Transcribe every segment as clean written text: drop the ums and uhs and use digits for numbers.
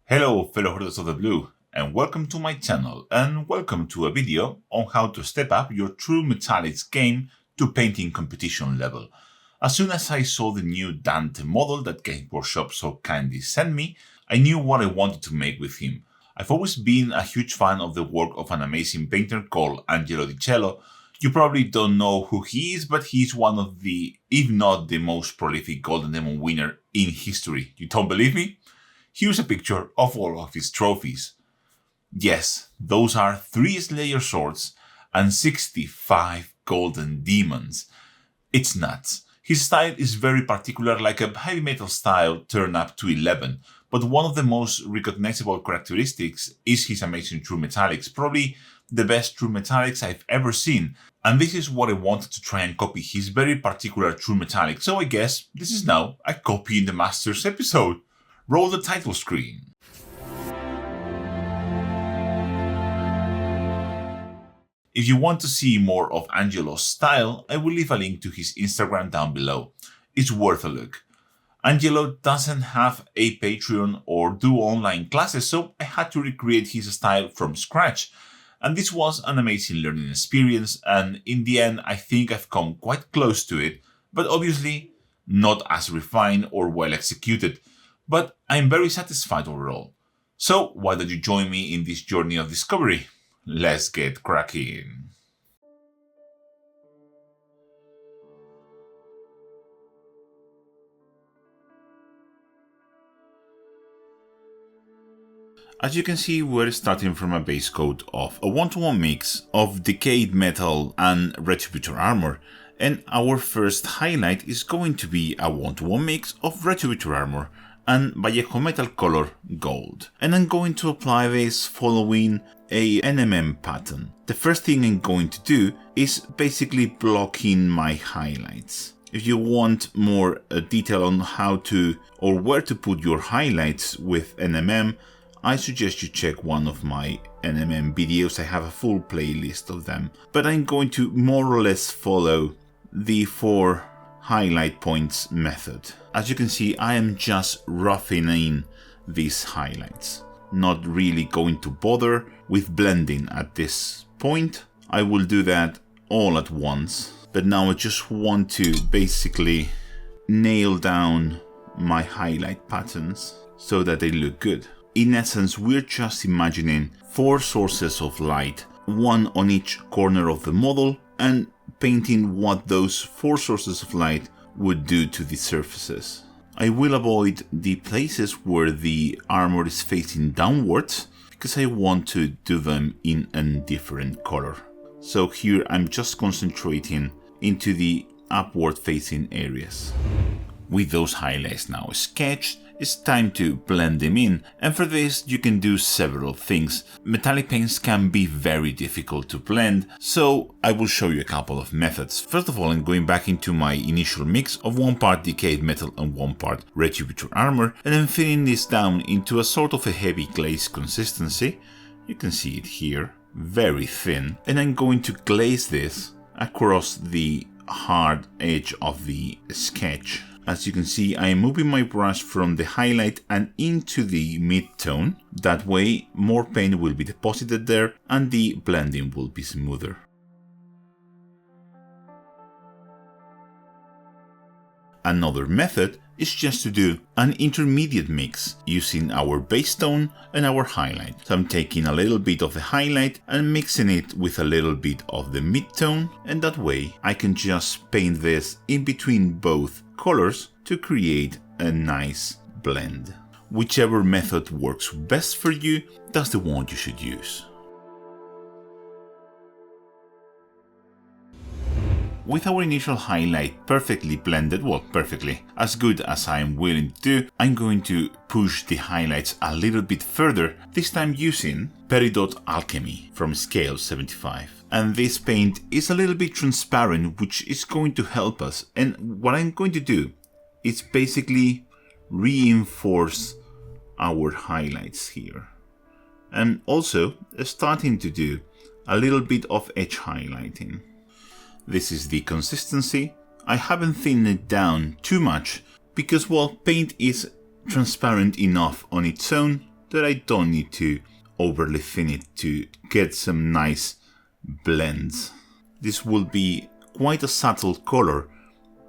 Hello fellow holders of the blue, and welcome to my channel, and welcome to a video on how to step up your True Metallics game to painting competition level. As soon as I saw the new Dante model that Game Workshop so kindly sent me, I knew what I wanted to make with him. I've always been a huge fan of the work of an amazing painter called Angelo di Chello. You probably don't know who he is, but he's one of the, if not the most prolific Golden Demon winner in history. You don't believe me? Here's a picture of all of his trophies. Yes, those are 3 Slayer swords and 65 golden demons. It's nuts. His style is very particular, like a heavy metal style turned up to 11, but one of the most recognizable characteristics is his amazing True Metallics, probably the best True Metallics I've ever seen, and this is what I wanted to try and copy, his very particular True Metallics, so I guess this is now a copy in the Masters episode. Roll the title screen. If you want to see more of Angelo's style, I will leave a link to his Instagram down below. It's worth a look. Angelo doesn't have a Patreon or do online classes, so I had to recreate his style from scratch. And this was an amazing learning experience, and in the end I think I've come quite close to it, but obviously not as refined or well executed. But I'm very satisfied overall. So why don't you join me in this journey of discovery? Let's get cracking. As you can see, we're starting from a base coat of a 1-to-1 mix of decayed metal and retributor armor. And our first highlight is going to be a 1-to-1 mix of retributor armor and Vallejo metal color gold. And I'm going to apply this following a NMM pattern. The first thing I'm going to do is basically block in my highlights. If you want more detail on how to or where to put your highlights with NMM, I suggest you check one of my NMM videos. I have a full playlist of them. But I'm going to more or less follow the 4 highlight points method. As you can see, I am just roughing in these highlights. Not really going to bother with blending at this point. I will do that all at once. But now I just want to basically nail down my highlight patterns so that they look good. In essence, we're just imagining 4 sources of light, 1 on each corner of the model, and painting what those 4 sources of light would do to the surfaces. I will avoid the places where the armor is facing downwards because I want to do them in a different color. So here I'm just concentrating into the upward facing areas. With those highlights now sketched, it's time to blend them in, and for this you can do several things. Metallic paints can be very difficult to blend, so I will show you a couple of methods. First of all, I'm going back into my initial mix of 1 part decayed metal and 1 part retributor armor, and I'm filling this down into a sort of a heavy glaze consistency. You can see it here, very thin, and I'm going to glaze this across the hard edge of the sketch. As you can see, I am moving my brush from the highlight and into the mid-tone. That way, more paint will be deposited there and the blending will be smoother. Another method is just to do an intermediate mix using our base tone and our highlight. So I'm taking a little bit of the highlight and mixing it with a little bit of the mid-tone, and that way I can just paint this in between both colors to create a nice blend. Whichever method works best for you, that's the one you should use. With our initial highlight perfectly blended, well, perfectly, as good as I am willing to do, I'm going to push the highlights a little bit further, this time using Peridot Alchemy from scale 75. And this paint is a little bit transparent, which is going to help us. And what I'm going to do is basically reinforce our highlights here. And also starting to do a little bit of edge highlighting. This is the consistency. I haven't thinned it down too much because, well, paint is transparent enough on its own that I don't need to overly thin it to get some nice blends. This will be quite a subtle color,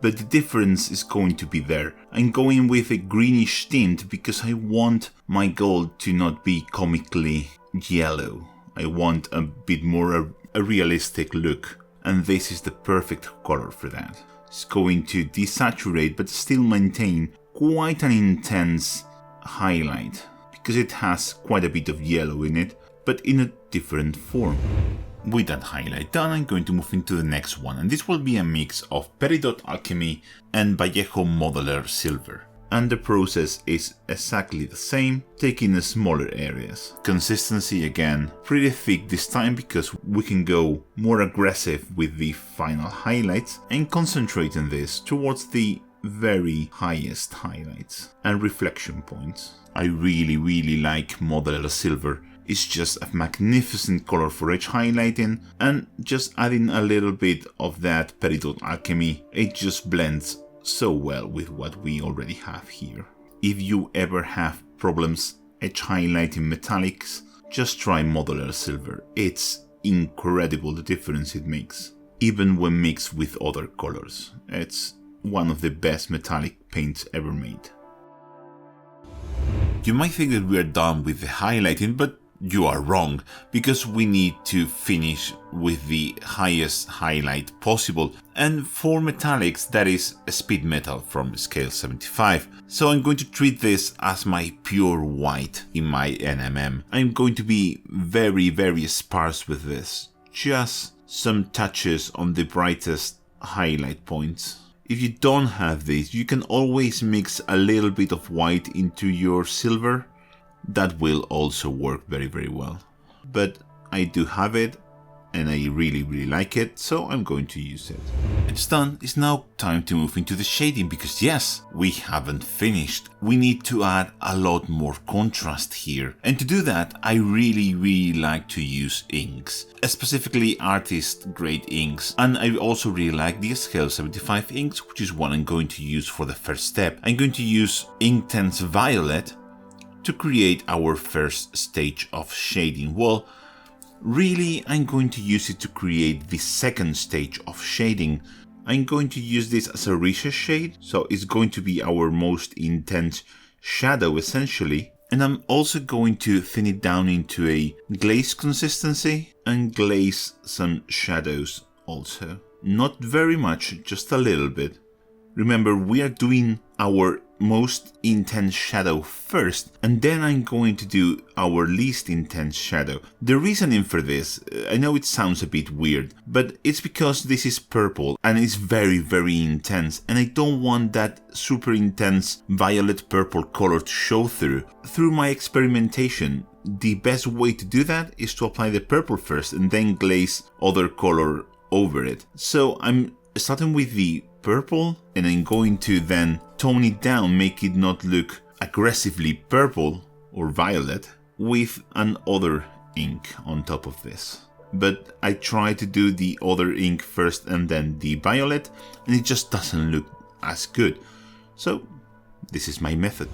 but the difference is going to be there. I'm going with a greenish tint because I want my gold to not be comically yellow. I want a bit more a realistic look, and this is the perfect color for that. It's going to desaturate but still maintain quite an intense highlight because it has quite a bit of yellow in it, but in a different form. With that highlight done, I'm going to move into the next one, and this will be a mix of Peridot Alchemy and Vallejo Modeler Silver. And the process is exactly the same, taking the smaller areas. Consistency again, pretty thick this time because we can go more aggressive with the final highlights and concentrate on this towards the very highest highlights and reflection points. I really like Modeler Silver. It's just a magnificent color for edge highlighting, and just adding a little bit of that Peridot Alchemy, it just blends so well with what we already have here. If you ever have problems edge highlighting metallics, just try Modeler Silver. It's incredible the difference it makes, even when mixed with other colors. It's one of the best metallic paints ever made. You might think that we are done with the highlighting, but you are wrong, because we need to finish with the highest highlight possible, and for metallics that is a speed metal from scale 75, so I'm going to treat this as my pure white in my NMM. I'm going to be very sparse with this, just some touches on the brightest highlight points. If you don't have this, you can always mix a little bit of white into your silver. That will also work very well. But I do have it and I really like it, so I'm going to use it. It's done. It's now time to move into the shading because yes, we haven't finished. We need to add a lot more contrast here. And to do that, I really like to use inks, specifically artist grade inks. And I also really like the scale 75 inks, which is what I'm going to use for the first step. I'm going to use Inktense Violet to create our first stage of shading. Well, really, I'm going to use it to create the second stage of shading. I'm going to use this as a recess shade, so it's going to be our most intense shadow essentially. And I'm also going to thin it down into a glaze consistency and glaze some shadows also. Not very much, just a little bit. Remember, we are doing our most intense shadow first, and then I'm going to do our least intense shadow. The reasoning for this, I know it sounds a bit weird, but it's because this is purple and it's very intense, and I don't want that super intense violet purple color to show through. Through my experimentation, the best way to do that is to apply the purple first and then glaze other color over it. So I'm starting with the purple, and I'm going to then tone it down, make it not look aggressively purple or violet, with an other ink on top of this. But I try to do the other ink first and then the violet, and it just doesn't look as good. So this is my method.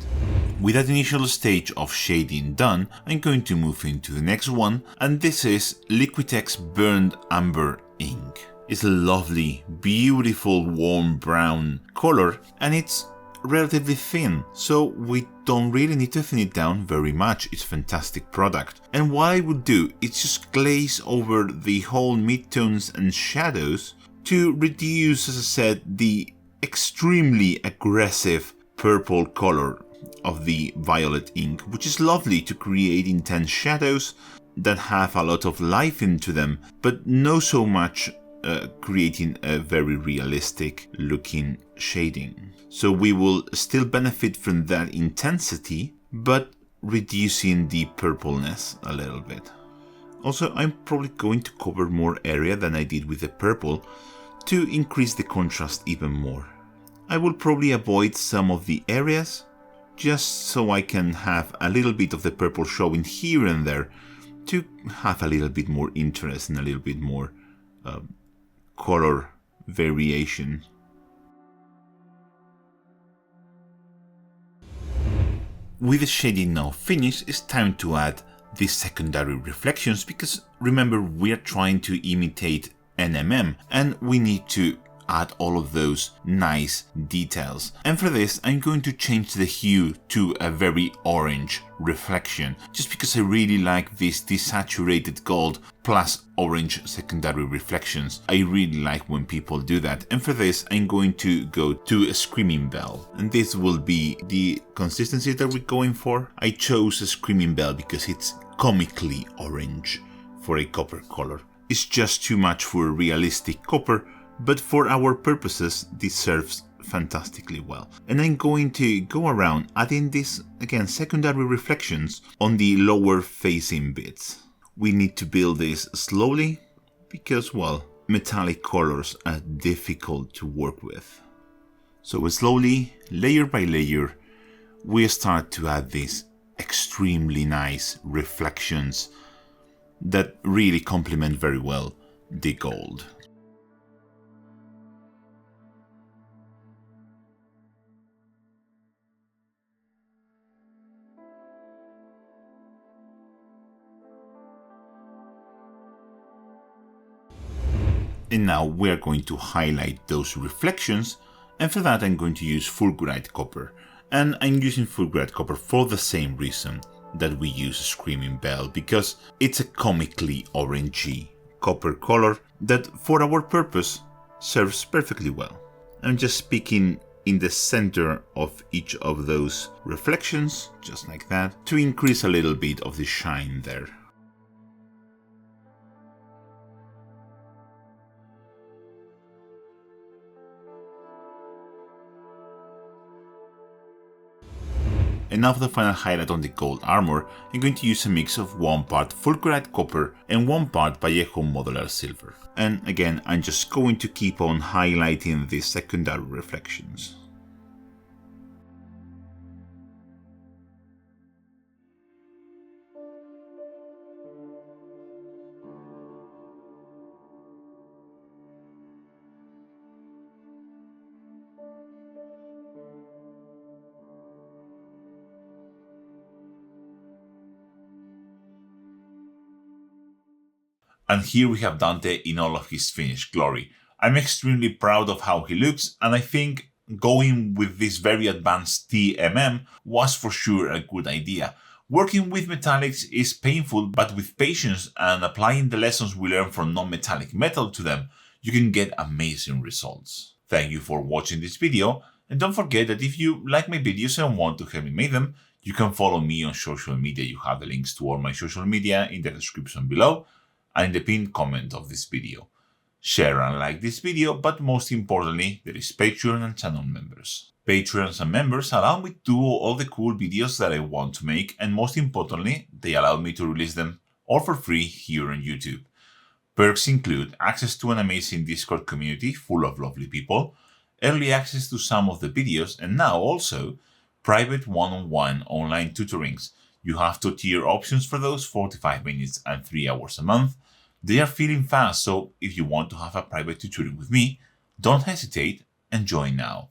With that initial stage of shading done, I'm going to move into the next one, and this is Liquitex Burned Amber ink. It's a lovely, beautiful, warm brown color, and it's relatively thin, so we don't really need to thin it down very much. It's a fantastic product. And what I would do is just glaze over the whole midtones and shadows to reduce, as I said, the extremely aggressive purple color of the violet ink, which is lovely to create intense shadows that have a lot of life into them, but no so much creating a very realistic looking shading. So we will still benefit from that intensity, but reducing the purpleness a little bit. Also, I'm probably going to cover more area than I did with the purple to increase the contrast even more. I will probably avoid some of the areas just so I can have a little bit of the purple showing here and there to have a little bit more interest and a little bit more color variation. with the shading now finished, it's time to add the secondary reflections, because remember, we are trying to imitate NMM and we need to add all of those nice details. And for this, I'm going to change the hue to a very orange reflection, just because I really like this desaturated gold plus orange secondary reflections. I really like when people do that. And for this, I'm going to go to a screaming bell. And this will be the consistency that we're going for. I chose a screaming bell because it's comically orange for a copper color. It's just too much for a realistic copper, but for our purposes, this serves fantastically well. And I'm going to go around adding this, again, secondary reflections on the lower facing bits. We need to build this slowly because, well, metallic colors are difficult to work with. So slowly, layer by layer, we start to add these extremely nice reflections that really complement very well the gold. And now we are going to highlight those reflections, and for that I'm going to use fulgurite copper. And I'm using fulgurite copper for the same reason that we use Screaming Bell, because it's a comically orangey copper color that for our purpose serves perfectly well. I'm just picking in the center of each of those reflections, just like that, to increase a little bit of the shine there. And now for the final highlight on the gold armor, I'm going to use a mix of 1 part fulgurite copper and 1 part Vallejo modular silver. And again, I'm just going to keep on highlighting these secondary reflections. And here we have Dante in all of his finished glory. I'm extremely proud of how he looks, and I think going with this very advanced TMM was for sure a good idea. Working with metallics is painful, but with patience and applying the lessons we learn from non-metallic metal to them, you can get amazing results. Thank you for watching this video, and don't forget that if you like my videos and want to help me make them, you can follow me on social media. You have the links to all my social media in the description below and in the pinned comment of this video. Share and like this video, but most importantly, there is Patreon and channel members. Patrons and members allow me to do all the cool videos that I want to make, and most importantly, they allow me to release them all for free here on YouTube. Perks include access to an amazing Discord community full of lovely people, early access to some of the videos, and now also private one-on-one online tutorings. You have 2-tier options for those, 45 minutes and 3 hours a month. They are feeling fast, so if you want to have a private tutoring with me, don't hesitate and join now.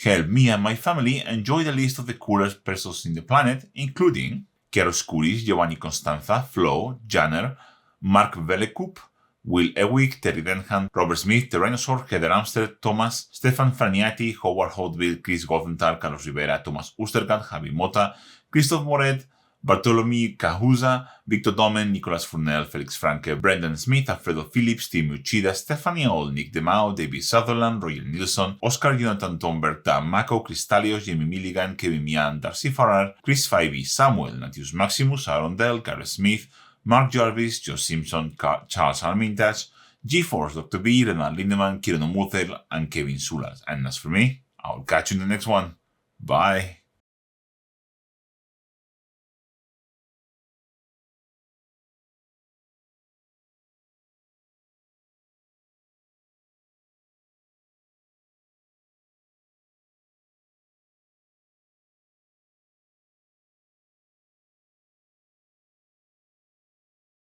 Help me and my family enjoy the list of the coolest persons in the planet, including Chiaroscuris, Giovanni Constanza, Flo, Janner, Mark Velekup, Will Ewig, Terry Denham, Robert Smith, Tyrannosaur, Heather Amster, Thomas, Stefan Franiati, Howard Hotville, Chris Gothenthal, Carlos Rivera, Thomas Ustergaard, Javi Mota, Christoph Moret, Bartolomeu Cahuza, Victor Domen, Nicolas Furnell, Felix Franke, Brendan Smith, Alfredo Phillips, Tim Uchida, Stephanie Oll, Nick DeMao, David Sutherland, Royal Nilsson, Oscar Jonathan Tomberg, Dan Mako, Cristalios, Jamie Milligan, Kevin Mian, Darcy Farrar, Chris Fivey, Samuel, Natius Maximus, Aaron Dell, Gareth Smith, Mark Jarvis, Joe Simpson, Charles Armitage, G-Force, Dr. B, Renald Lindemann, Kieran Muthel, and Kevin Sulas. And as for me, I'll catch you in the next one. Bye.